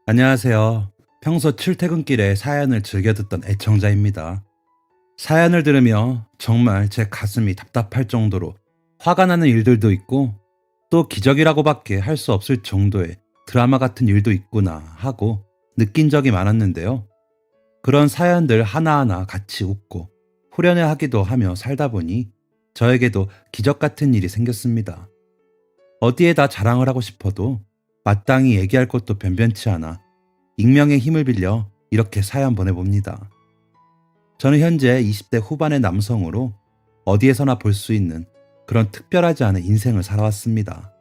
안녕하세요. 평소 출퇴근길에 사연을 즐겨 듣던 애청자입니다. 사연을 들으며 정말 제 가슴이 답답할 정도로 화가 나는 일들도 있고 또 기적이라고밖에 할 수 없을 정도의 드라마 같은 일도 있구나 하고 느낀 적이 많았는데요. 그런 사연들 하나하나 같이 웃고 후련해하기도 하며 살다 보니 저에게도 기적 같은 일이 생겼습니다. 어디에다 자랑을 하고 싶어도 마땅히 얘기할 것도 변변치 않아 익명의 힘을 빌려 이렇게 사연 보내봅니다. 저는 현재 20대 후반의 남성으로 어디에서나 볼 수 있는 그런 특별하지 않은 인생을 살아왔습니다.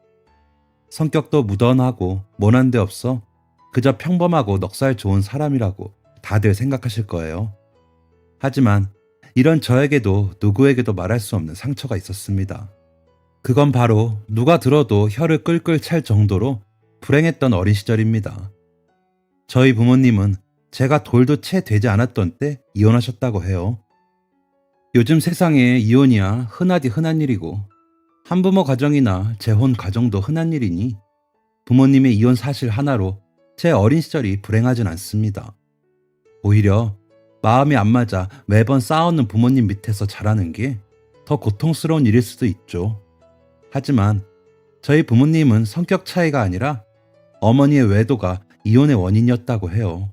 성격도 무던하고 모난 데 없어 그저 평범하고 넉살 좋은 사람이라고 다들 생각하실 거예요. 하지만 이런 저에게도 누구에게도 말할 수 없는 상처가 있었습니다. 그건 바로 누가 들어도 혀를 끌끌 찰 정도로 불행했던 어린 시절입니다. 저희 부모님은 제가 돌도 채 되지 않았던 때 이혼하셨다고 해요. 요즘 세상에 이혼이야 흔하디 흔한 일이고 한부모 가정이나 재혼 가정도 흔한 일이니 부모님의 이혼 사실 하나로 제 어린 시절이 불행하진 않습니다. 오히려 마음이 안 맞아 매번 싸우는 부모님 밑에서 자라는 게 더 고통스러운 일일 수도 있죠. 하지만 저희 부모님은 성격 차이가 아니라 어머니의 외도가 이혼의 원인이었다고 해요.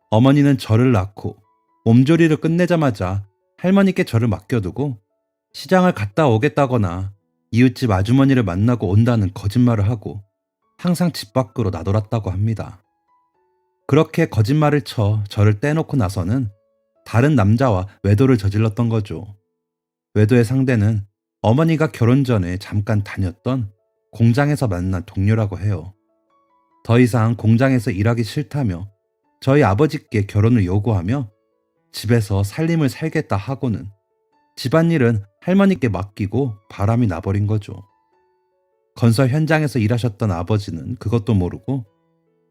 어머니는 저를 낳고 몸조리를 끝내자마자 할머니께 저를 맡겨두고 시장을 갔다 오겠다거나 이웃집 아주머니를 만나고 온다는 거짓말을 하고 항상 집 밖으로 나돌았다고 합니다. 그렇게 거짓말을 쳐 저를 떼놓고 나서는 다른 남자와 외도를 저질렀던 거죠. 외도의 상대는 어머니가 결혼 전에 잠깐 다녔던 공장에서 만난 동료라고 해요. 더 이상 공장에서 일하기 싫다며 저희 아버지께 결혼을 요구하며 집에서 살림을 살겠다 하고는 집안일은 할머니께 맡기고 바람이 나버린 거죠. 건설 현장에서 일하셨던 아버지는 그것도 모르고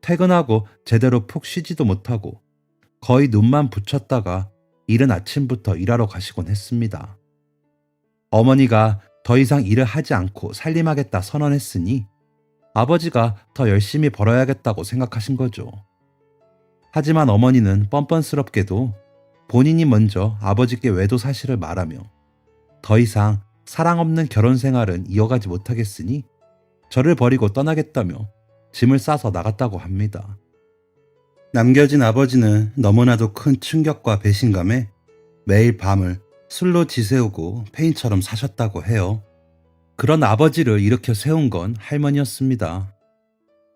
퇴근하고 제대로 푹 쉬지도 못하고 거의 눈만 붙였다가 이른 아침부터 일하러 가시곤 했습니다. 어머니가 더 이상 일을 하지 않고 살림하겠다 선언했으니 아버지가 더 열심히 벌어야겠다고 생각하신 거죠. 하지만 어머니는 뻔뻔스럽게도 본인이 먼저 아버지께 외도 사실을 말하며 더 이상 사랑 없는 결혼 생활은 이어가지 못하겠으니 저를 버리고 떠나겠다며 짐을 싸서 나갔다고 합니다. 남겨진 아버지는 너무나도 큰 충격과 배신감에 매일 밤을 술로 지새우고 페인처럼 사셨다고 해요. 그런 아버지를 일으켜 세운 건 할머니였습니다.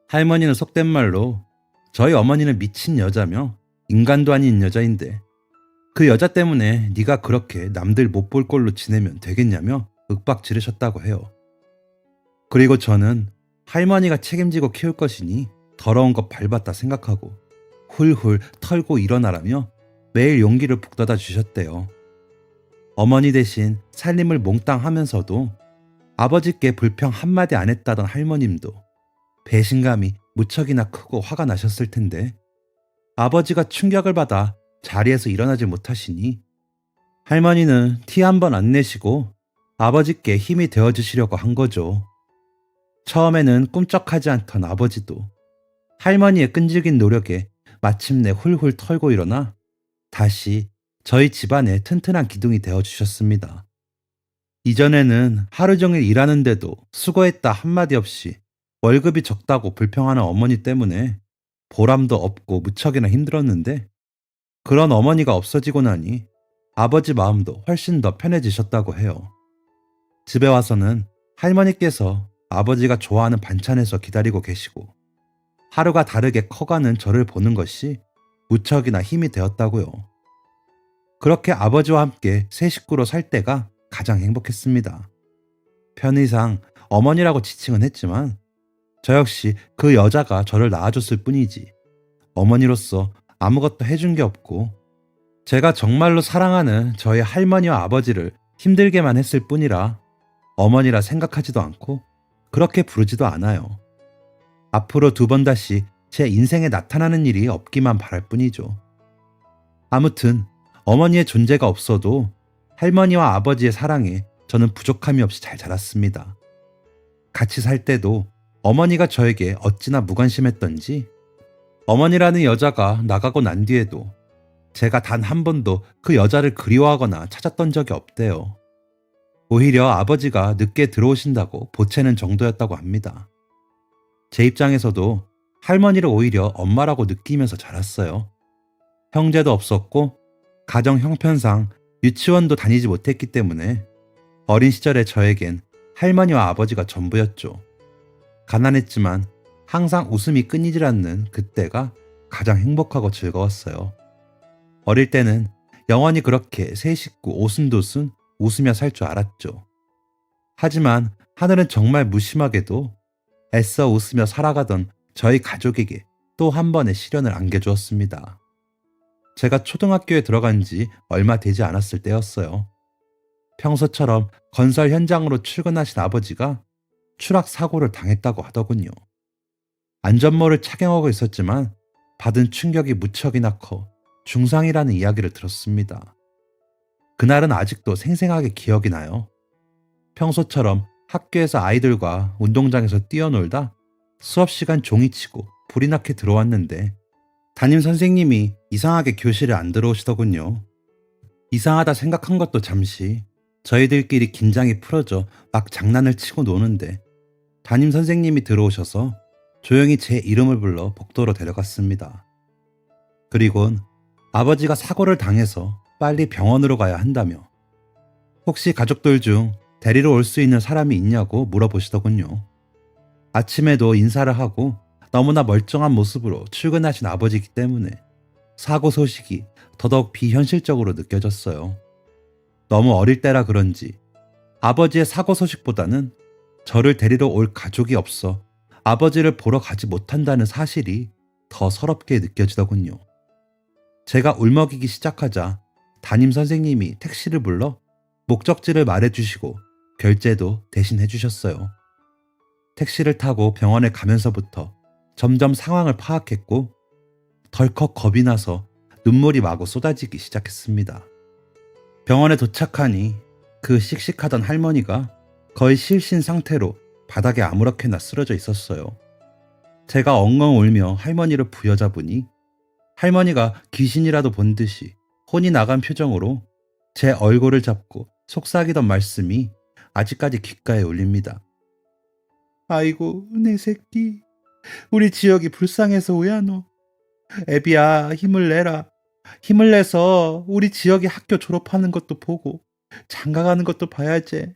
할머니는 속된 말로 저희 어머니는 미친 여자며 인간도 아닌 여자인데 그 여자 때문에 네가 그렇게 남들 못 볼 꼴로 지내면 되겠냐며 윽박 지르셨다고 해요. 그리고 저는 할머니가 책임지고 키울 것이니 더러운 것 밟았다 생각하고 훌훌 털고 일어나라며 매일 용기를 북돋아 주셨대요. 어머니 대신 살림을 몽땅 하면서도 아버지께 불평 한마디 안 했다던 할머님도 배신감이 무척이나 크고 화가 나셨을 텐데 아버지가 충격을 받아 자리에서 일어나지 못하시니 할머니는 티 한 번 안 내시고 아버지께 힘이 되어주시려고 한 거죠. 처음에는 꿈쩍하지 않던 아버지도 할머니의 끈질긴 노력에 마침내 훌훌 털고 일어나 다시 저희 집안의 튼튼한 기둥이 되어주셨습니다. 이전에는 하루 종일 일하는데도 수고했다 한마디 없이 월급이 적다고 불평하는 어머니 때문에 보람도 없고 무척이나 힘들었는데 그런 어머니가 없어지고 나니 아버지 마음도 훨씬 더 편해지셨다고 해요. 집에 와서는 할머니께서 아버지가 좋아하는 반찬에서 기다리고 계시고 하루가 다르게 커가는 저를 보는 것이 무척이나 힘이 되었다고요. 그렇게 아버지와 함께 새 식구로 살 때가 가장 행복했습니다. 편의상 어머니라고 지칭은 했지만 저 역시 그 여자가 저를 낳아줬을 뿐이지 어머니로서 아무것도 해준 게 없고 제가 정말로 사랑하는 저희 할머니와 아버지를 힘들게만 했을 뿐이라 어머니라 생각하지도 않고 그렇게 부르지도 않아요. 앞으로 두 번 다시 제 인생에 나타나는 일이 없기만 바랄 뿐이죠. 아무튼 어머니의 존재가 없어도 할머니와 아버지의 사랑에 저는 부족함이 없이 잘 자랐습니다. 같이 살 때도 어머니가 저에게 어찌나 무관심했던지 어머니라는 여자가 나가고 난 뒤에도 제가 단 한 번도 그 여자를 그리워하거나 찾았던 적이 없대요. 오히려 아버지가 늦게 들어오신다고 보채는 정도였다고 합니다. 제 입장에서도 할머니를 오히려 엄마라고 느끼면서 자랐어요. 형제도 없었고 가정 형편상 유치원도 다니지 못했기 때문에 어린 시절의 저에겐 할머니와 아버지가 전부였죠. 가난했지만 항상 웃음이 끊이질 않는 그때가 가장 행복하고 즐거웠어요. 어릴 때는 영원히 그렇게 세 식구 오순도순 웃으며 살 줄 알았죠. 하지만 하늘은 정말 무심하게도 애써 웃으며 살아가던 저희 가족에게 또 한 번의 시련을 안겨주었습니다. 제가 초등학교에 들어간 지 얼마 되지 않았을 때였어요. 평소처럼 건설 현장으로 출근하신 아버지가 추락 사고를 당했다고 하더군요. 안전모를 착용하고 있었지만 받은 충격이 무척이나 커 중상이라는 이야기를 들었습니다. 그날은 아직도 생생하게 기억이 나요. 평소처럼 학교에서 아이들과 운동장에서 뛰어놀다 수업 시간 종이치고 불이 나게 들어왔는데 담임 선생님이 이상하게 교실에 안 들어오시더군요. 이상하다 생각한 것도 잠시 저희들끼리 긴장이 풀어져 막 장난을 치고 노는데 담임 선생님이 들어오셔서 조용히 제 이름을 불러 복도로 데려갔습니다. 그리곤 아버지가 사고를 당해서 빨리 병원으로 가야 한다며 혹시 가족들 중 데리러 올 수 있는 사람이 있냐고 물어보시더군요. 아침에도 인사를 하고 너무나 멀쩡한 모습으로 출근하신 아버지이기 때문에 사고 소식이 더더욱 비현실적으로 느껴졌어요. 너무 어릴 때라 그런지 아버지의 사고 소식보다는 저를 데리러 올 가족이 없어 아버지를 보러 가지 못한다는 사실이 더 서럽게 느껴지더군요. 제가 울먹이기 시작하자 담임 선생님이 택시를 불러 목적지를 말해주시고 결제도 대신 해주셨어요. 택시를 타고 병원에 가면서부터 점점 상황을 파악했고 덜컥 겁이 나서 눈물이 마구 쏟아지기 시작했습니다. 병원에 도착하니 그 씩씩하던 할머니가 거의 실신 상태로 바닥에 아무렇게나 쓰러져 있었어요. 제가 엉엉 울며 할머니를 부여잡으니 할머니가 귀신이라도 본 듯이 혼이 나간 표정으로 제 얼굴을 잡고 속삭이던 말씀이 아직까지 귓가에 울립니다. 아이고 내 새끼, 우리 지역이 불쌍해서 오야노. 애비야 힘을 내라. 힘을 내서 우리 지역이 학교 졸업하는 것도 보고 장가가는 것도 봐야지.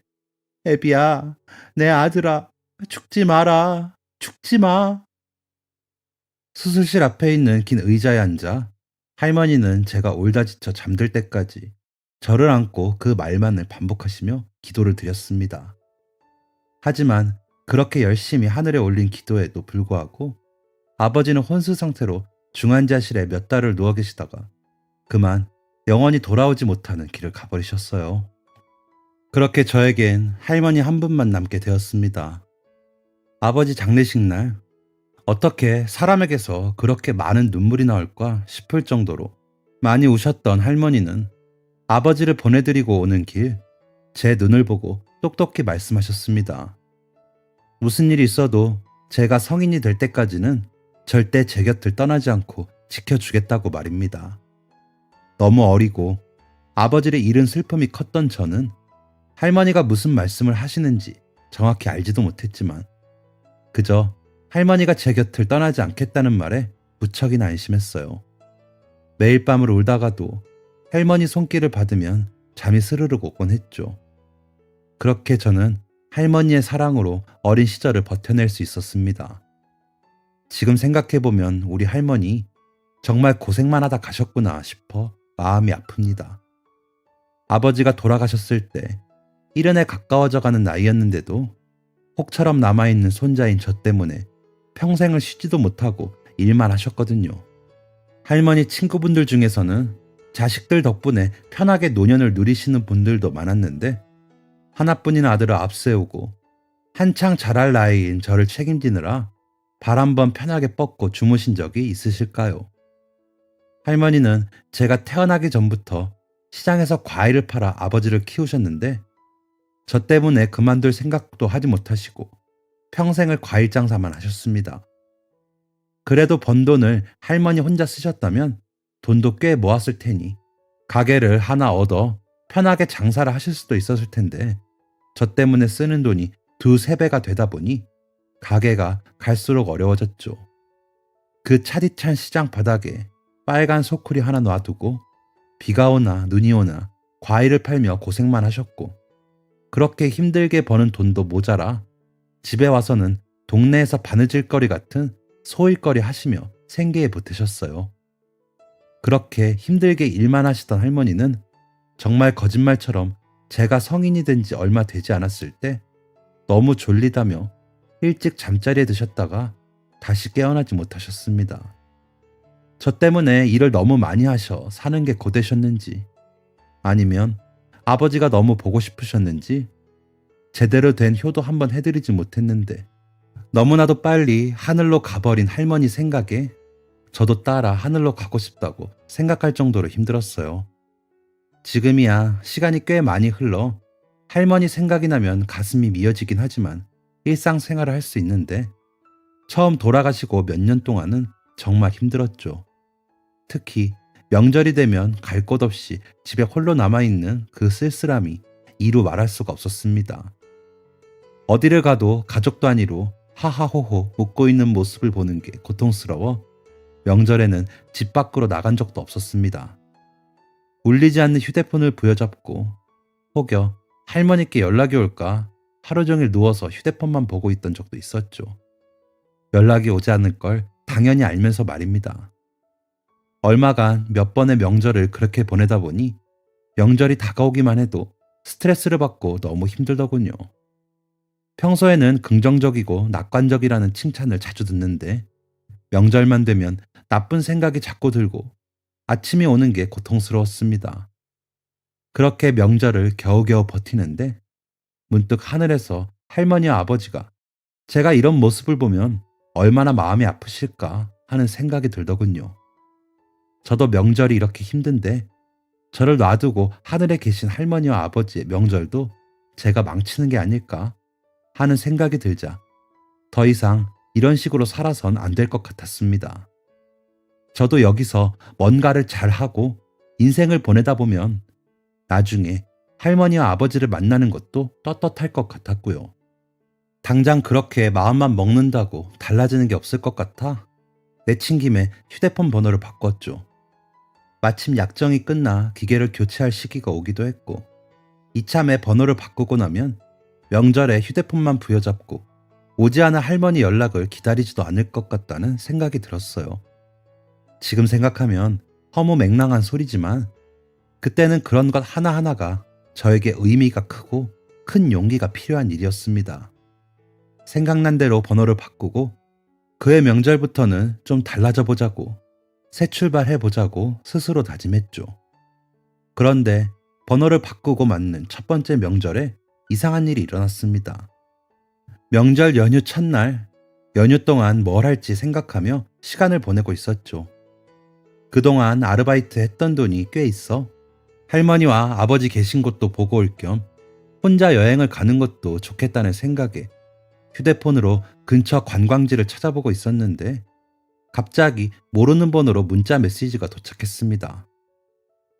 애비야, 내 아들아, 죽지 마라. 죽지 마. 수술실 앞에 있는 긴 의자에 앉아 할머니는 제가 울다 지쳐 잠들 때까지 저를 안고 그 말만을 반복하시며 기도를 드렸습니다. 하지만 그렇게 열심히 하늘에 올린 기도에도 불구하고 아버지는 혼수 상태로 중환자실에 몇 달을 누워 계시다가 그만 영원히 돌아오지 못하는 길을 가버리셨어요. 그렇게 저에겐 할머니 한 분만 남게 되었습니다. 아버지 장례식 날 어떻게 사람에게서 그렇게 많은 눈물이 나올까 싶을 정도로 많이 우셨던 할머니는 아버지를 보내드리고 오는 길 제 눈을 보고 똑똑히 말씀하셨습니다. 무슨 일이 있어도 제가 성인이 될 때까지는 절대 제 곁을 떠나지 않고 지켜주겠다고 말입니다. 너무 어리고 아버지를 잃은 슬픔이 컸던 저는 할머니가 무슨 말씀을 하시는지 정확히 알지도 못했지만 그저 할머니가 제 곁을 떠나지 않겠다는 말에 무척이나 안심했어요. 매일 밤을 울다가도 할머니 손길을 받으면 잠이 스르륵 오곤 했죠. 그렇게 저는 할머니의 사랑으로 어린 시절을 버텨낼 수 있었습니다. 지금 생각해보면 우리 할머니 정말 고생만 하다 가셨구나 싶어 마음이 아픕니다. 아버지가 돌아가셨을 때 1년에 가까워져가는 나이였는데도 혹처럼 남아있는 손자인 저 때문에 평생을 쉬지도 못하고 일만 하셨거든요. 할머니 친구분들 중에서는 자식들 덕분에 편하게 노년을 누리시는 분들도 많았는데 하나뿐인 아들을 앞세우고 한창 자랄 나이인 저를 책임지느라 발 한번 편하게 뻗고 주무신 적이 있으실까요? 할머니는 제가 태어나기 전부터 시장에서 과일을 팔아 아버지를 키우셨는데 저 때문에 그만둘 생각도 하지 못하시고 평생을 과일 장사만 하셨습니다. 그래도 번 돈을 할머니 혼자 쓰셨다면 돈도 꽤 모았을 테니 가게를 하나 얻어 편하게 장사를 하실 수도 있었을 텐데 저 때문에 쓰는 돈이 두세 배가 되다 보니 가게가 갈수록 어려워졌죠. 그 차디찬 시장 바닥에 빨간 소쿠리 하나 놔두고 비가 오나 눈이 오나 과일을 팔며 고생만 하셨고 그렇게 힘들게 버는 돈도 모자라 집에 와서는 동네에서 바느질거리 같은 소일거리 하시며 생계에 보태셨어요. 그렇게 힘들게 일만 하시던 할머니는 정말 거짓말처럼 제가 성인이 된 지 얼마 되지 않았을 때 너무 졸리다며 일찍 잠자리에 드셨다가 다시 깨어나지 못하셨습니다. 저 때문에 일을 너무 많이 하셔 사는 게 고되셨는지 아니면 아버지가 너무 보고 싶으셨는지 제대로 된 효도 한번 해드리지 못했는데 너무나도 빨리 하늘로 가버린 할머니 생각에 저도 따라 하늘로 가고 싶다고 생각할 정도로 힘들었어요. 지금이야 시간이 꽤 많이 흘러 할머니 생각이 나면 가슴이 미어지긴 하지만 일상생활을 할 수 있는데 처음 돌아가시고 몇 년 동안은 정말 힘들었죠. 특히 명절이 되면 갈 곳 없이 집에 홀로 남아있는 그 쓸쓸함이 이루 말할 수가 없었습니다. 어디를 가도 가족 단위로 하하호호 웃고 있는 모습을 보는 게 고통스러워 명절에는 집 밖으로 나간 적도 없었습니다. 울리지 않는 휴대폰을 부여잡고 혹여 할머니께 연락이 올까 하루 종일 누워서 휴대폰만 보고 있던 적도 있었죠. 연락이 오지 않을 걸 당연히 알면서 말입니다. 얼마간 몇 번의 명절을 그렇게 보내다 보니 명절이 다가오기만 해도 스트레스를 받고 너무 힘들더군요. 평소에는 긍정적이고 낙관적이라는 칭찬을 자주 듣는데 명절만 되면 나쁜 생각이 자꾸 들고 아침이 오는 게 고통스러웠습니다. 그렇게 명절을 겨우겨우 버티는데 문득 하늘에서 할머니와 아버지가 제가 이런 모습을 보면 얼마나 마음이 아프실까 하는 생각이 들더군요. 저도 명절이 이렇게 힘든데 저를 놔두고 하늘에 계신 할머니와 아버지의 명절도 제가 망치는 게 아닐까 하는 생각이 들자 더 이상 이런 식으로 살아선 안 될 것 같았습니다. 저도 여기서 뭔가를 잘하고 인생을 보내다 보면 나중에 할머니와 아버지를 만나는 것도 떳떳할 것 같았고요. 당장 그렇게 마음만 먹는다고 달라지는 게 없을 것 같아 내친 김에 휴대폰 번호를 바꿨죠. 마침 약정이 끝나 기계를 교체할 시기가 오기도 했고 이참에 번호를 바꾸고 나면 명절에 휴대폰만 부여잡고 오지 않은 할머니 연락을 기다리지도 않을 것 같다는 생각이 들었어요. 지금 생각하면 허무맹랑한 소리지만 그때는 그런 것 하나하나가 저에게 의미가 크고 큰 용기가 필요한 일이었습니다. 생각난 대로 번호를 바꾸고 그해 명절부터는 좀 달라져 보자고 새 출발해 보자고 스스로 다짐했죠. 그런데 번호를 바꾸고 맞는 첫 번째 명절에 이상한 일이 일어났습니다. 명절 연휴 첫날 연휴 동안 뭘 할지 생각하며 시간을 보내고 있었죠. 그동안 아르바이트 했던 돈이 꽤 있어 할머니와 아버지 계신 곳도 보고 올 겸 혼자 여행을 가는 것도 좋겠다는 생각에 휴대폰으로 근처 관광지를 찾아보고 있었는데 갑자기 모르는 번호로 문자 메시지가 도착했습니다.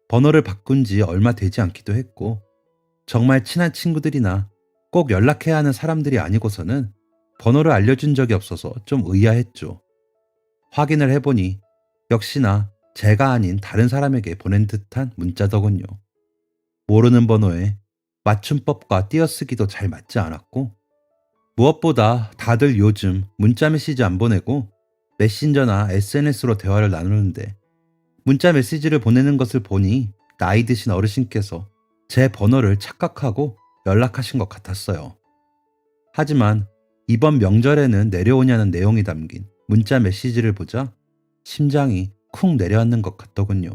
번호를 바꾼 지 얼마 되지 않기도 했고 정말 친한 친구들이나 꼭 연락해야 하는 사람들이 아니고서는 번호를 알려준 적이 없어서 좀 의아했죠. 확인을 해보니 역시나 제가 아닌 다른 사람에게 보낸 듯한 문자더군요. 모르는 번호에 맞춤법과 띄어쓰기도 잘 맞지 않았고 무엇보다 다들 요즘 문자 메시지 안 보내고 메신저나 SNS로 대화를 나누는데 문자 메시지를 보내는 것을 보니 나이 드신 어르신께서 제 번호를 착각하고 연락하신 것 같았어요. 하지만 이번 명절에는 내려오냐는 내용이 담긴 문자 메시지를 보자 심장이 쿵 내려앉는 것 같더군요.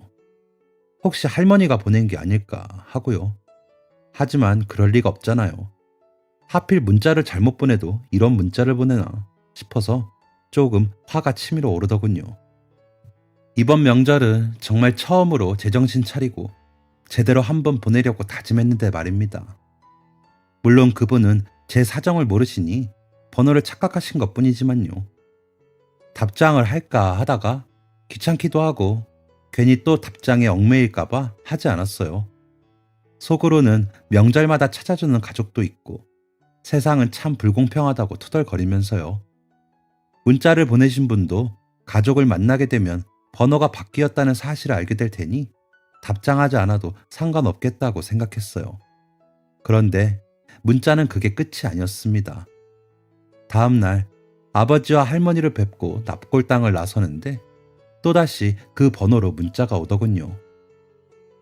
혹시 할머니가 보낸 게 아닐까 하고요. 하지만 그럴 리가 없잖아요. 하필 문자를 잘못 보내도 이런 문자를 보내나 싶어서 조금 화가 치밀어 오르더군요. 이번 명절은 정말 처음으로 제정신 차리고 제대로 한번 보내려고 다짐했는데 말입니다. 물론 그분은 제 사정을 모르시니 번호를 착각하신 것뿐이지만요. 답장을 할까 하다가 귀찮기도 하고 괜히 또 답장에 얽매일까봐 하지 않았어요. 속으로는 명절마다 찾아주는 가족도 있고 세상은 참 불공평하다고 투덜거리면서요. 문자를 보내신 분도 가족을 만나게 되면 번호가 바뀌었다는 사실을 알게 될 테니 답장하지 않아도 상관없겠다고 생각했어요. 그런데 문자는 그게 끝이 아니었습니다. 다음날 아버지와 할머니를 뵙고 납골당을 나서는데 또다시 그 번호로 문자가 오더군요.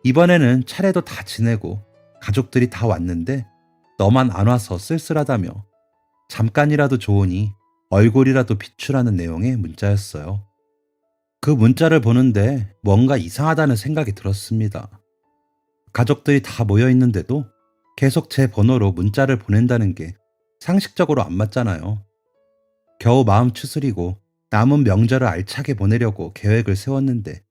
이번에는 차례도 다 지내고 가족들이 다 왔는데 너만 안 와서 쓸쓸하다며 잠깐이라도 좋으니 얼굴이라도 비추라는 내용의 문자였어요. 그 문자를 보는데 뭔가 이상하다는 생각이 들었습니다. 가족들이 다 모여 있는데도 계속 제 번호로 문자를 보낸다는 게 상식적으로 안 맞잖아요. 겨우 마음 추스리고 남은 명절을 알차게 보내려고 계획을 세웠는데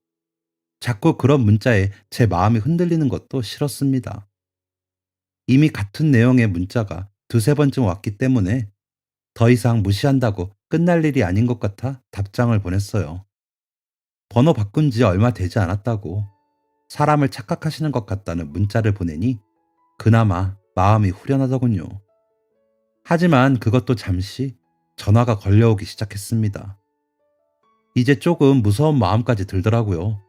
자꾸 그런 문자에 제 마음이 흔들리는 것도 싫었습니다. 이미 같은 내용의 문자가 두세 번쯤 왔기 때문에 더 이상 무시한다고 끝날 일이 아닌 것 같아 답장을 보냈어요. 번호 바꾼 지 얼마 되지 않았다고 사람을 착각하시는 것 같다는 문자를 보내니 그나마 마음이 후련하더군요. 하지만 그것도 잠시 전화가 걸려오기 시작했습니다. 이제 조금 무서운 마음까지 들더라고요.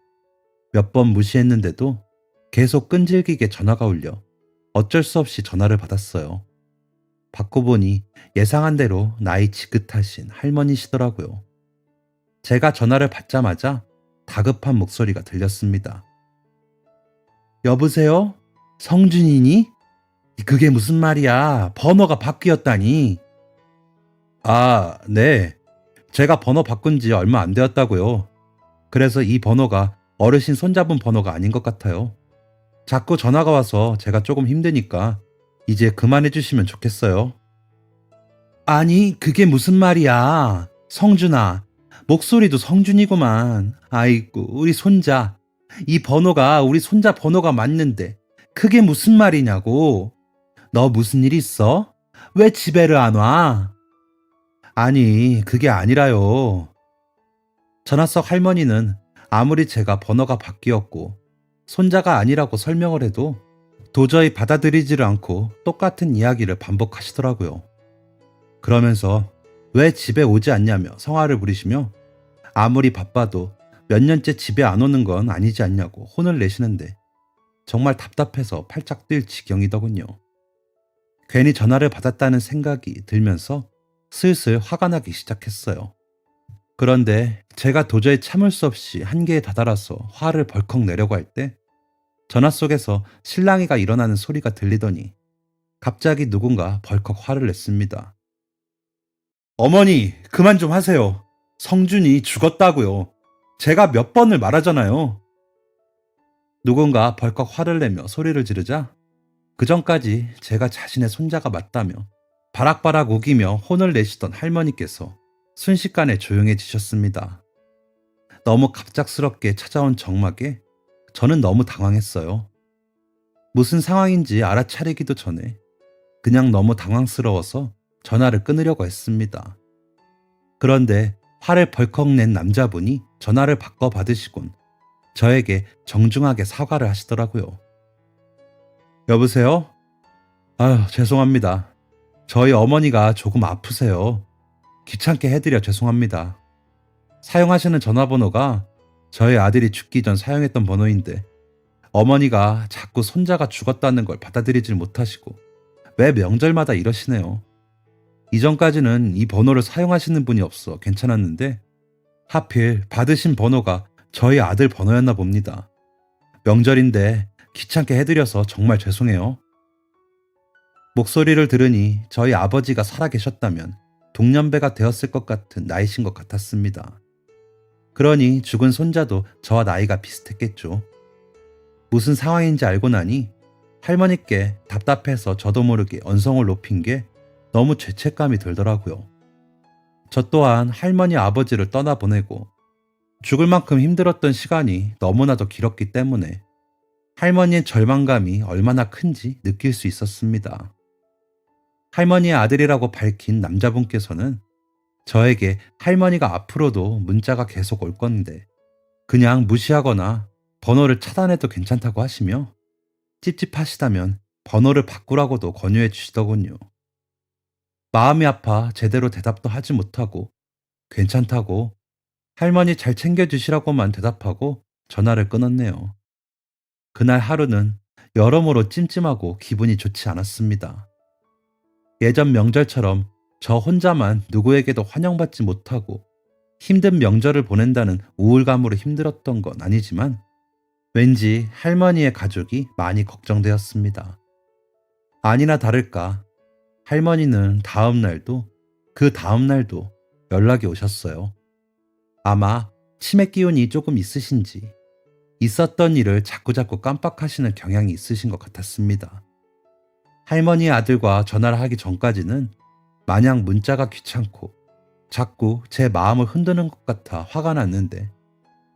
몇 번 무시했는데도 계속 끈질기게 전화가 울려 어쩔 수 없이 전화를 받았어요. 받고 보니 예상한 대로 나이 지긋하신 할머니시더라고요. 제가 전화를 받자마자 다급한 목소리가 들렸습니다. 여보세요? 성준이니? 그게 무슨 말이야? 번호가 바뀌었다니. 아, 네. 제가 번호 바꾼 지 얼마 안 되었다고요. 그래서 이 번호가 어르신 손잡은 번호가 아닌 것 같아요. 자꾸 전화가 와서 제가 조금 힘드니까 이제 그만해 주시면 좋겠어요. 아니, 그게 무슨 말이야? 성준아, 목소리도 성준이구만. 아이고, 우리 손자. 이 번호가 우리 손자 번호가 맞는데 그게 무슨 말이냐고. 너 무슨 일 있어? 왜 집에를 안 와? 아니, 그게 아니라요. 전화 속 할머니는 아무리 제가 번호가 바뀌었고 손자가 아니라고 설명을 해도 도저히 받아들이지를 않고 똑같은 이야기를 반복하시더라고요. 그러면서 왜 집에 오지 않냐며 성화를 부리시며 아무리 바빠도 몇 년째 집에 안 오는 건 아니지 않냐고 혼을 내시는데 정말 답답해서 팔짝 뛸 지경이더군요. 괜히 전화를 받았다는 생각이 들면서 슬슬 화가 나기 시작했어요. 그런데 제가 도저히 참을 수 없이 한계에 다다라서 화를 벌컥 내려고 할 때 전화 속에서 실랑이가 일어나는 소리가 들리더니 갑자기 누군가 벌컥 화를 냈습니다. 어머니, 그만 좀 하세요. 성준이 죽었다고요. 제가 몇 번을 말하잖아요. 누군가 벌컥 화를 내며 소리를 지르자 그전까지 제가 자신의 손자가 맞다며 바락바락 우기며 혼을 내시던 할머니께서 순식간에 조용해지셨습니다. 너무 갑작스럽게 찾아온 정막에 저는 너무 당황했어요. 무슨 상황인지 알아차리기도 전에 그냥 너무 당황스러워서 전화를 끊으려고 했습니다. 그런데 화를 벌컥 낸 남자분이 전화를 바꿔 받으시곤 저에게 정중하게 사과를 하시더라고요. 여보세요? 아유, 죄송합니다. 저희 어머니가 조금 아프세요. 귀찮게 해드려 죄송합니다. 사용하시는 전화번호가 저희 아들이 죽기 전 사용했던 번호인데 어머니가 자꾸 손자가 죽었다는 걸 받아들이질 못하시고 매 명절마다 이러시네요. 이전까지는 이 번호를 사용하시는 분이 없어 괜찮았는데 하필 받으신 번호가 저희 아들 번호였나 봅니다. 명절인데 귀찮게 해드려서 정말 죄송해요. 목소리를 들으니 저희 아버지가 살아계셨다면 동년배가 되었을 것 같은 나이신 것 같았습니다. 그러니 죽은 손자도 저와 나이가 비슷했겠죠. 무슨 상황인지 알고 나니 할머니께 답답해서 저도 모르게 언성을 높인 게 너무 죄책감이 들더라고요. 저 또한 할머니 아버지를 떠나보내고 죽을 만큼 힘들었던 시간이 너무나도 길었기 때문에 할머니의 절망감이 얼마나 큰지 느낄 수 있었습니다. 할머니의 아들이라고 밝힌 남자분께서는 저에게 할머니가 앞으로도 문자가 계속 올 건데 그냥 무시하거나 번호를 차단해도 괜찮다고 하시며 찝찝하시다면 번호를 바꾸라고도 권유해 주시더군요. 마음이 아파 제대로 대답도 하지 못하고 괜찮다고 할머니 잘 챙겨주시라고만 대답하고 전화를 끊었네요. 그날 하루는 여러모로 찜찜하고 기분이 좋지 않았습니다. 예전 명절처럼 저 혼자만 누구에게도 환영받지 못하고 힘든 명절을 보낸다는 우울감으로 힘들었던 건 아니지만 왠지 할머니의 가족이 많이 걱정되었습니다. 아니나 다를까 할머니는 다음 날도 그 다음 날도 연락이 오셨어요. 아마 치매 기운이 조금 있으신지 있었던 일을 자꾸자꾸 깜빡하시는 경향이 있으신 것 같았습니다. 할머니의 아들과 전화를 하기 전까지는 마냥 문자가 귀찮고 자꾸 제 마음을 흔드는 것 같아 화가 났는데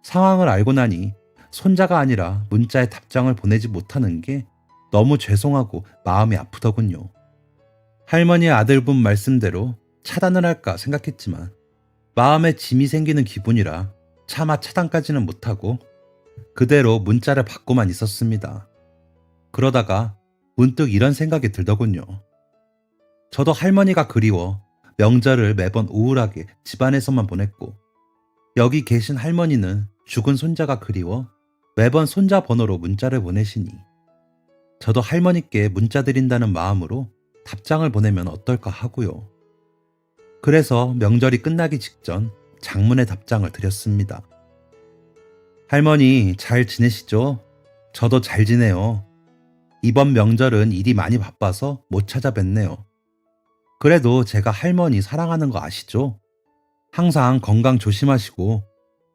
상황을 알고 나니 손자가 아니라 문자에 답장을 보내지 못하는 게 너무 죄송하고 마음이 아프더군요. 할머니의 아들분 말씀대로 차단을 할까 생각했지만 마음에 짐이 생기는 기분이라 차마 차단까지는 못하고 그대로 문자를 받고만 있었습니다. 그러다가 문득 이런 생각이 들더군요. 저도 할머니가 그리워 명절을 매번 우울하게 집안에서만 보냈고 여기 계신 할머니는 죽은 손자가 그리워 매번 손자 번호로 문자를 보내시니 저도 할머니께 문자 드린다는 마음으로 답장을 보내면 어떨까 하고요. 그래서 명절이 끝나기 직전 장문의 답장을 드렸습니다. 할머니 잘 지내시죠? 저도 잘 지내요. 이번 명절은 일이 많이 바빠서 못 찾아뵙네요. 그래도 제가 할머니 사랑하는 거 아시죠? 항상 건강 조심하시고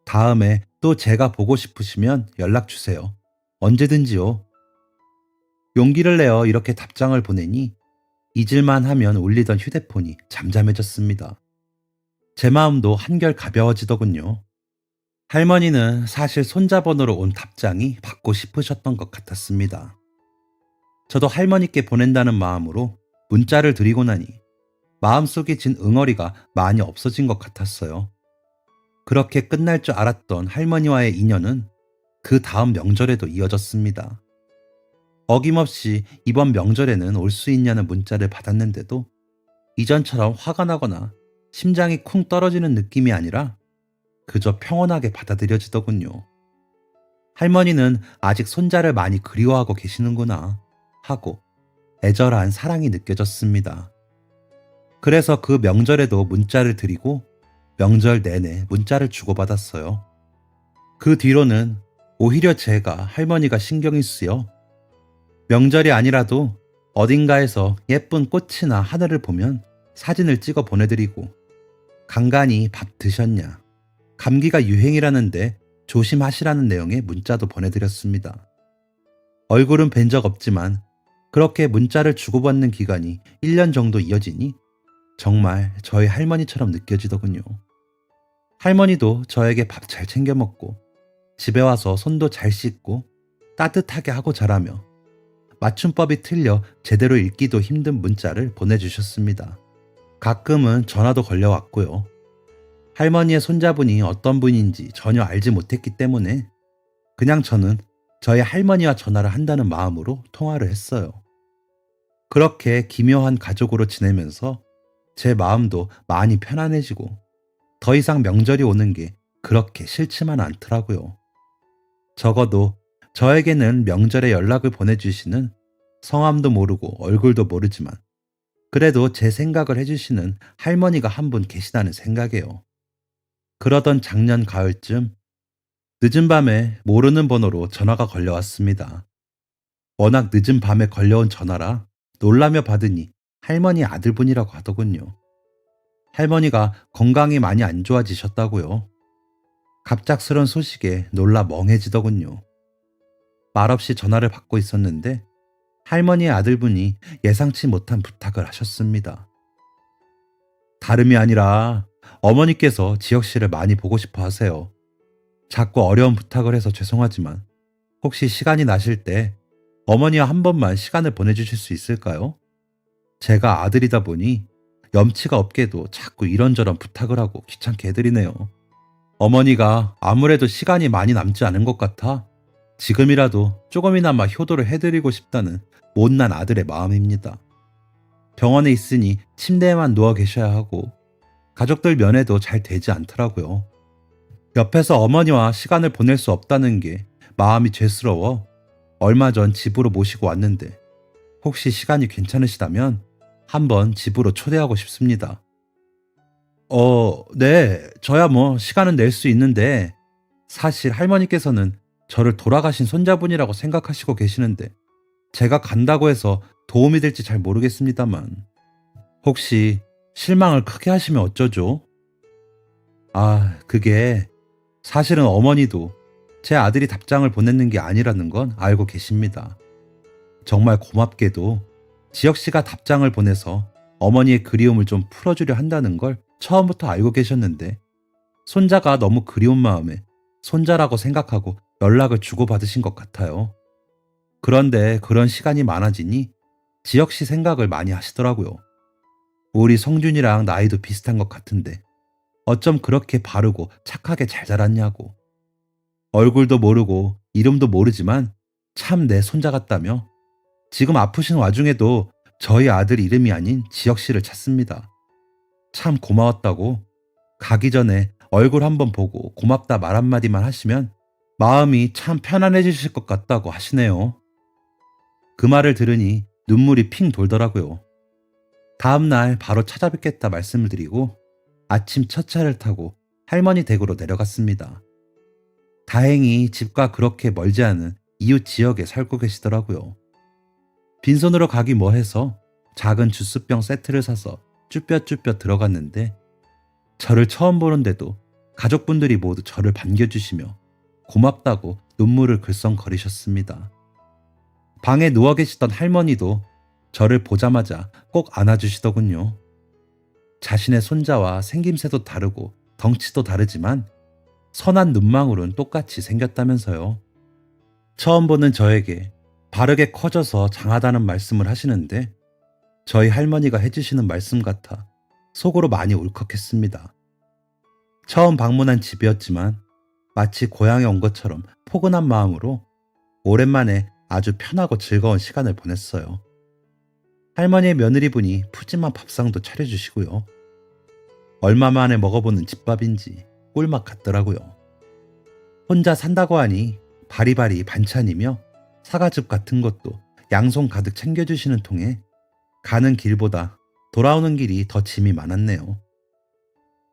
다음에 또 제가 보고 싶으시면 연락 주세요. 언제든지요. 용기를 내어 이렇게 답장을 보내니 잊을만 하면 울리던 휴대폰이 잠잠해졌습니다. 제 마음도 한결 가벼워지더군요. 할머니는 사실 손자 번호로 온 답장이 받고 싶으셨던 것 같았습니다. 저도 할머니께 보낸다는 마음으로 문자를 드리고 나니 마음속에 진 응어리가 많이 없어진 것 같았어요. 그렇게 끝날 줄 알았던 할머니와의 인연은 그 다음 명절에도 이어졌습니다. 어김없이 이번 명절에는 올 수 있냐는 문자를 받았는데도 이전처럼 화가 나거나 심장이 쿵 떨어지는 느낌이 아니라 그저 평온하게 받아들여지더군요. 할머니는 아직 손자를 많이 그리워하고 계시는구나 하고 애절한 사랑이 느껴졌습니다. 그래서 그 명절에도 문자를 드리고 명절 내내 문자를 주고받았어요. 그 뒤로는 오히려 제가 할머니가 신경이 쓰여 명절이 아니라도 어딘가에서 예쁜 꽃이나 하늘을 보면 사진을 찍어 보내드리고 간간히 밥 드셨냐, 감기가 유행이라는데 조심하시라는 내용의 문자도 보내드렸습니다. 얼굴은 뵌 적 없지만 그렇게 문자를 주고받는 기간이 1년 정도 이어지니 정말 저희 할머니처럼 느껴지더군요. 할머니도 저에게 밥 잘 챙겨 먹고 집에 와서 손도 잘 씻고 따뜻하게 하고 자라며 맞춤법이 틀려 제대로 읽기도 힘든 문자를 보내주셨습니다. 가끔은 전화도 걸려왔고요. 할머니의 손자분이 어떤 분인지 전혀 알지 못했기 때문에 그냥 저는 저희 할머니와 전화를 한다는 마음으로 통화를 했어요. 그렇게 기묘한 가족으로 지내면서 제 마음도 많이 편안해지고 더 이상 명절이 오는 게 그렇게 싫지만 않더라고요. 적어도 저에게는 명절에 연락을 보내주시는 성함도 모르고 얼굴도 모르지만 그래도 제 생각을 해주시는 할머니가 한 분 계시다는 생각이에요. 그러던 작년 가을쯤 늦은 밤에 모르는 번호로 전화가 걸려왔습니다. 워낙 늦은 밤에 걸려온 전화라 놀라며 받으니 할머니 아들분이라고 하더군요. 할머니가 건강이 많이 안 좋아지셨다고요. 갑작스런 소식에 놀라 멍해지더군요. 말없이 전화를 받고 있었는데 할머니의 아들분이 예상치 못한 부탁을 하셨습니다. 다름이 아니라 어머니께서 지혁 씨를 많이 보고 싶어 하세요. 자꾸 어려운 부탁을 해서 죄송하지만 혹시 시간이 나실 때 어머니와 한 번만 시간을 보내주실 수 있을까요? 제가 아들이다 보니 염치가 없게도 자꾸 이런저런 부탁을 하고 귀찮게 해드리네요. 어머니가 아무래도 시간이 많이 남지 않은 것 같아 지금이라도 조금이나마 효도를 해드리고 싶다는 못난 아들의 마음입니다. 병원에 있으니 침대에만 누워 계셔야 하고 가족들 면회도 잘 되지 않더라고요. 옆에서 어머니와 시간을 보낼 수 없다는 게 마음이 죄스러워 얼마 전 집으로 모시고 왔는데 혹시 시간이 괜찮으시다면 한번 집으로 초대하고 싶습니다. 네. 저야 뭐 시간은 낼 수 있는데 사실 할머니께서는 저를 돌아가신 손자분이라고 생각하시고 계시는데 제가 간다고 해서 도움이 될지 잘 모르겠습니다만 혹시 실망을 크게 하시면 어쩌죠? 그게 사실은 어머니도 제 아들이 답장을 보냈는 게 아니라는 건 알고 계십니다. 정말 고맙게도 지혁 씨가 답장을 보내서 어머니의 그리움을 좀 풀어주려 한다는 걸 처음부터 알고 계셨는데 손자가 너무 그리운 마음에 손자라고 생각하고 연락을 주고받으신 것 같아요. 그런데 그런 시간이 많아지니 지혁 씨 생각을 많이 하시더라고요. 우리 성준이랑 나이도 비슷한 것 같은데 어쩜 그렇게 바르고 착하게 잘 자랐냐고. 얼굴도 모르고 이름도 모르지만 참 내 손자 같다며 지금 아프신 와중에도 저희 아들 이름이 아닌 지혁 씨를 찾습니다. 참 고마웠다고 가기 전에 얼굴 한번 보고 고맙다 말 한마디만 하시면 마음이 참 편안해지실 것 같다고 하시네요. 그 말을 들으니 눈물이 핑 돌더라고요. 다음날 바로 찾아뵙겠다 말씀을 드리고 아침 첫 차를 타고 할머니 댁으로 내려갔습니다. 다행히 집과 그렇게 멀지 않은 이웃 지역에 살고 계시더라고요. 빈손으로 가기 뭐해서 작은 주스병 세트를 사서 쭈뼛쭈뼛 들어갔는데 저를 처음 보는데도 가족분들이 모두 저를 반겨주시며 고맙다고 눈물을 글썽거리셨습니다. 방에 누워 계시던 할머니도 저를 보자마자 꼭 안아주시더군요. 자신의 손자와 생김새도 다르고 덩치도 다르지만 선한 눈망울은 똑같이 생겼다면서요. 처음 보는 저에게 바르게 커져서 장하다는 말씀을 하시는데 저희 할머니가 해주시는 말씀 같아 속으로 많이 울컥했습니다. 처음 방문한 집이었지만 마치 고향에 온 것처럼 포근한 마음으로 오랜만에 아주 편하고 즐거운 시간을 보냈어요. 할머니의 며느리분이 푸짐한 밥상도 차려주시고요. 얼마 만에 먹어보는 집밥인지 꿀맛 같더라고요. 혼자 산다고 하니 바리바리 반찬이며 사과즙 같은 것도 양손 가득 챙겨주시는 통에 가는 길보다 돌아오는 길이 더 짐이 많았네요.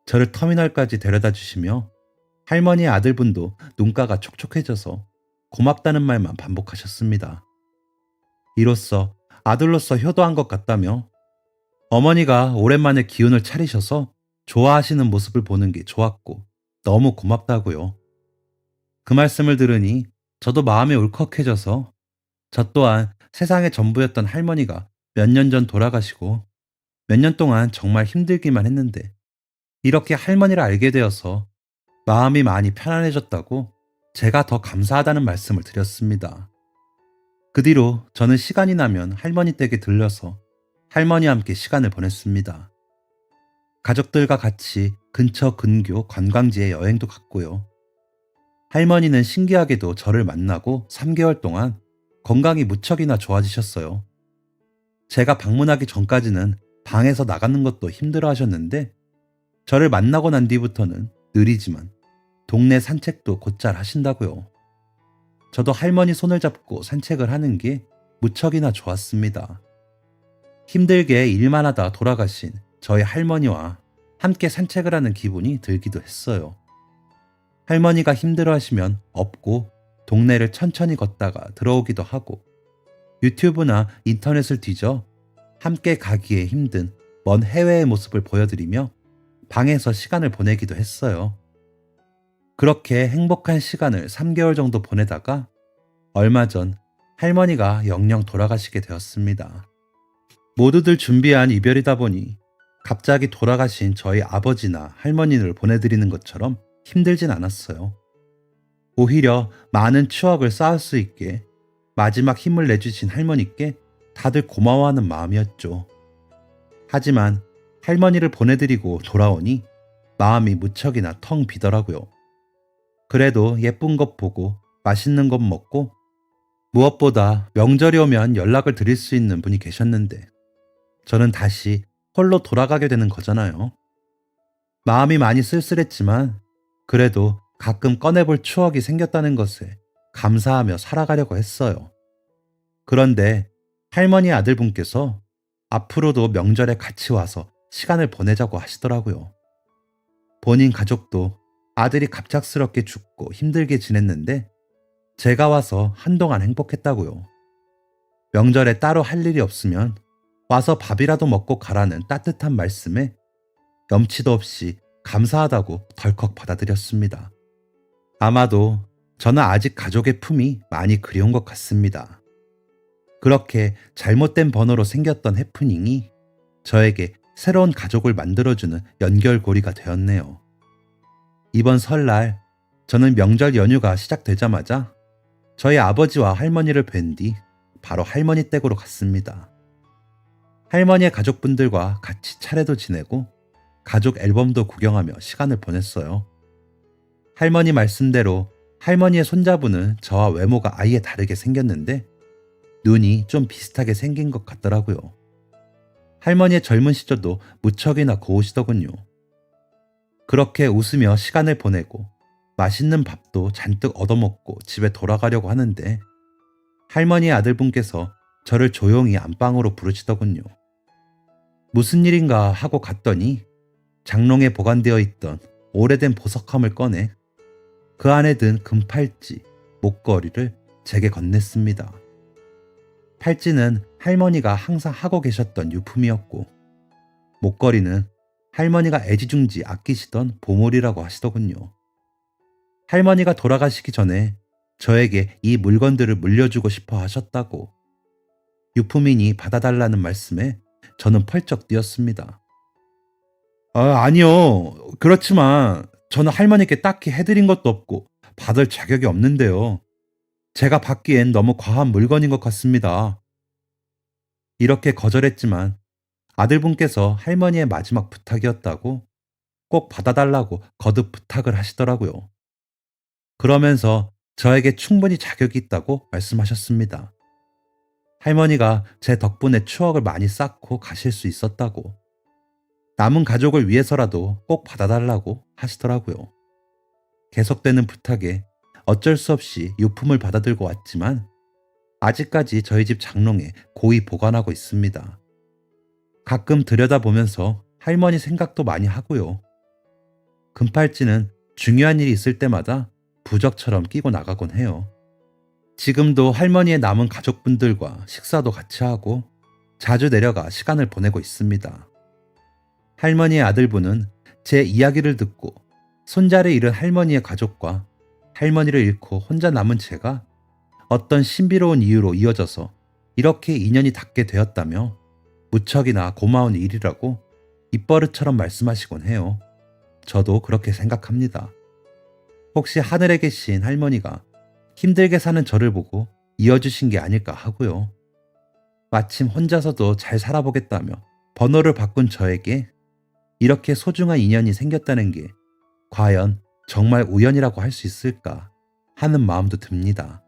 저를 터미널까지 데려다 주시며 할머니의 아들분도 눈가가 촉촉해져서 고맙다는 말만 반복하셨습니다. 이로써 아들로서 효도한 것 같다며 어머니가 오랜만에 기운을 차리셔서 좋아하시는 모습을 보는 게 좋았고 너무 고맙다고요. 그 말씀을 들으니 저도 마음이 울컥해져서 저 또한 세상의 전부였던 할머니가 몇 년 전 돌아가시고 몇 년 동안 정말 힘들기만 했는데 이렇게 할머니를 알게 되어서 마음이 많이 편안해졌다고 제가 더 감사하다는 말씀을 드렸습니다. 그 뒤로 저는 시간이 나면 할머니 댁에 들려서 할머니와 함께 시간을 보냈습니다. 가족들과 같이 근처 근교 관광지에 여행도 갔고요. 할머니는 신기하게도 저를 만나고 3개월 동안 건강이 무척이나 좋아지셨어요. 제가 방문하기 전까지는 방에서 나가는 것도 힘들어 하셨는데 저를 만나고 난 뒤부터는 느리지만 동네 산책도 곧잘 하신다고요. 저도 할머니 손을 잡고 산책을 하는 게 무척이나 좋았습니다. 힘들게 일만 하다 돌아가신 저희 할머니와 함께 산책을 하는 기분이 들기도 했어요. 할머니가 힘들어하시면 업고 동네를 천천히 걷다가 들어오기도 하고 유튜브나 인터넷을 뒤져 함께 가기에 힘든 먼 해외의 모습을 보여드리며 방에서 시간을 보내기도 했어요. 그렇게 행복한 시간을 3개월 정도 보내다가 얼마 전 할머니가 영영 돌아가시게 되었습니다. 모두들 준비한 이별이다 보니 갑자기 돌아가신 저희 아버지나 할머니를 보내드리는 것처럼 힘들진 않았어요. 오히려 많은 추억을 쌓을 수 있게 마지막 힘을 내주신 할머니께 다들 고마워하는 마음이었죠. 하지만 할머니를 보내드리고 돌아오니 마음이 무척이나 텅 비더라고요. 그래도 예쁜 것 보고 맛있는 것 먹고 무엇보다 명절이 오면 연락을 드릴 수 있는 분이 계셨는데 저는 다시 홀로 돌아가게 되는 거잖아요. 마음이 많이 쓸쓸했지만 그래도 가끔 꺼내볼 추억이 생겼다는 것에 감사하며 살아가려고 했어요. 그런데 할머니 아들분께서 앞으로도 명절에 같이 와서 시간을 보내자고 하시더라고요. 본인 가족도 아들이 갑작스럽게 죽고 힘들게 지냈는데 제가 와서 한동안 행복했다고요. 명절에 따로 할 일이 없으면 와서 밥이라도 먹고 가라는 따뜻한 말씀에 염치도 없이 감사하다고 덜컥 받아들였습니다. 아마도 저는 아직 가족의 품이 많이 그리운 것 같습니다. 그렇게 잘못된 번호로 생겼던 해프닝이 저에게 새로운 가족을 만들어주는 연결고리가 되었네요. 이번 설날 저는 명절 연휴가 시작되자마자 저희 아버지와 할머니를 뵌 뒤 바로 할머니 댁으로 갔습니다. 할머니의 가족분들과 같이 차례도 지내고 가족 앨범도 구경하며 시간을 보냈어요. 할머니 말씀대로 할머니의 손자분은 저와 외모가 아예 다르게 생겼는데 눈이 좀 비슷하게 생긴 것 같더라고요. 할머니의 젊은 시절도 무척이나 고우시더군요. 그렇게 웃으며 시간을 보내고 맛있는 밥도 잔뜩 얻어먹고 집에 돌아가려고 하는데 할머니의 아들분께서 저를 조용히 안방으로 부르시더군요. 무슨 일인가 하고 갔더니 장롱에 보관되어 있던 오래된 보석함을 꺼내 그 안에 든 금팔찌, 목걸이를 제게 건넸습니다. 팔찌는 할머니가 항상 하고 계셨던 유품이었고 목걸이는 할머니가 애지중지 아끼시던 보물이라고 하시더군요. 할머니가 돌아가시기 전에 저에게 이 물건들을 물려주고 싶어 하셨다고 유품이니 받아달라는 말씀에 저는 펄쩍 뛰었습니다. 아니요. 그렇지만 저는 할머니께 딱히 해드린 것도 없고 받을 자격이 없는데요. 제가 받기엔 너무 과한 물건인 것 같습니다. 이렇게 거절했지만 아들분께서 할머니의 마지막 부탁이었다고 꼭 받아달라고 거듭 부탁을 하시더라고요. 그러면서 저에게 충분히 자격이 있다고 말씀하셨습니다. 할머니가 제 덕분에 추억을 많이 쌓고 가실 수 있었다고, 남은 가족을 위해서라도 꼭 받아달라고 하시더라고요. 계속되는 부탁에 어쩔 수 없이 유품을 받아들고 왔지만 아직까지 저희 집 장롱에 고이 보관하고 있습니다. 가끔 들여다보면서 할머니 생각도 많이 하고요. 금팔찌는 중요한 일이 있을 때마다 부적처럼 끼고 나가곤 해요. 지금도 할머니의 남은 가족분들과 식사도 같이 하고 자주 내려가 시간을 보내고 있습니다. 할머니의 아들분은 제 이야기를 듣고 손자를 잃은 할머니의 가족과 할머니를 잃고 혼자 남은 제가 어떤 신비로운 이유로 이어져서 이렇게 인연이 닿게 되었다며 무척이나 고마운 일이라고 입버릇처럼 말씀하시곤 해요. 저도 그렇게 생각합니다. 혹시 하늘에 계신 할머니가 힘들게 사는 저를 보고 이어주신 게 아닐까 하고요. 마침 혼자서도 잘 살아보겠다며 번호를 바꾼 저에게 이렇게 소중한 인연이 생겼다는 게 과연 정말 우연이라고 할 수 있을까 하는 마음도 듭니다.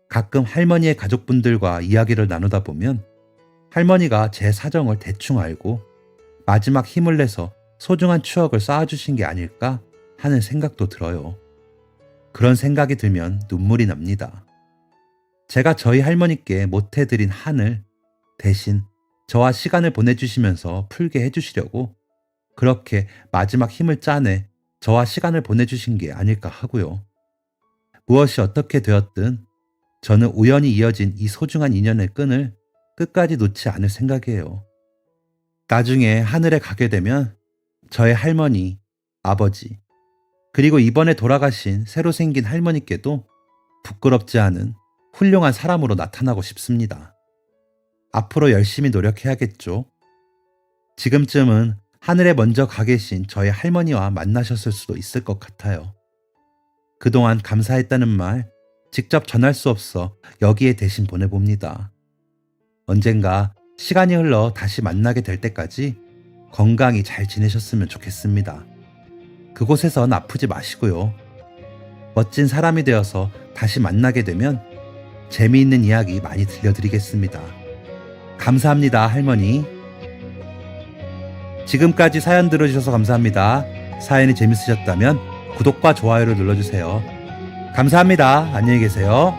가끔 할머니의 가족분들과 이야기를 나누다 보면 할머니가 제 사정을 대충 알고 마지막 힘을 내서 소중한 추억을 쌓아주신 게 아닐까 하는 생각도 들어요. 그런 생각이 들면 눈물이 납니다. 제가 저희 할머니께 못해드린 한을 대신 저와 시간을 보내주시면서 풀게 해주시려고 그렇게 마지막 힘을 짜내 저와 시간을 보내주신 게 아닐까 하고요. 무엇이 어떻게 되었든 저는 우연히 이어진 이 소중한 인연의 끈을 끝까지 놓지 않을 생각이에요. 나중에 하늘에 가게 되면 저의 할머니, 아버지, 그리고 이번에 돌아가신 새로 생긴 할머니께도 부끄럽지 않은 훌륭한 사람으로 나타나고 싶습니다. 앞으로 열심히 노력해야겠죠. 지금쯤은 하늘에 먼저 가 계신 저의 할머니와 만나셨을 수도 있을 것 같아요. 그동안 감사했다는 말 직접 전할 수 없어 여기에 대신 보내봅니다. 언젠가 시간이 흘러 다시 만나게 될 때까지 건강히 잘 지내셨으면 좋겠습니다. 그곳에선 아프지 마시고요. 멋진 사람이 되어서 다시 만나게 되면 재미있는 이야기 많이 들려드리겠습니다. 감사합니다, 할머니. 지금까지 사연 들어주셔서 감사합니다. 사연이 재밌으셨다면 구독과 좋아요를 눌러주세요. 감사합니다. 안녕히 계세요.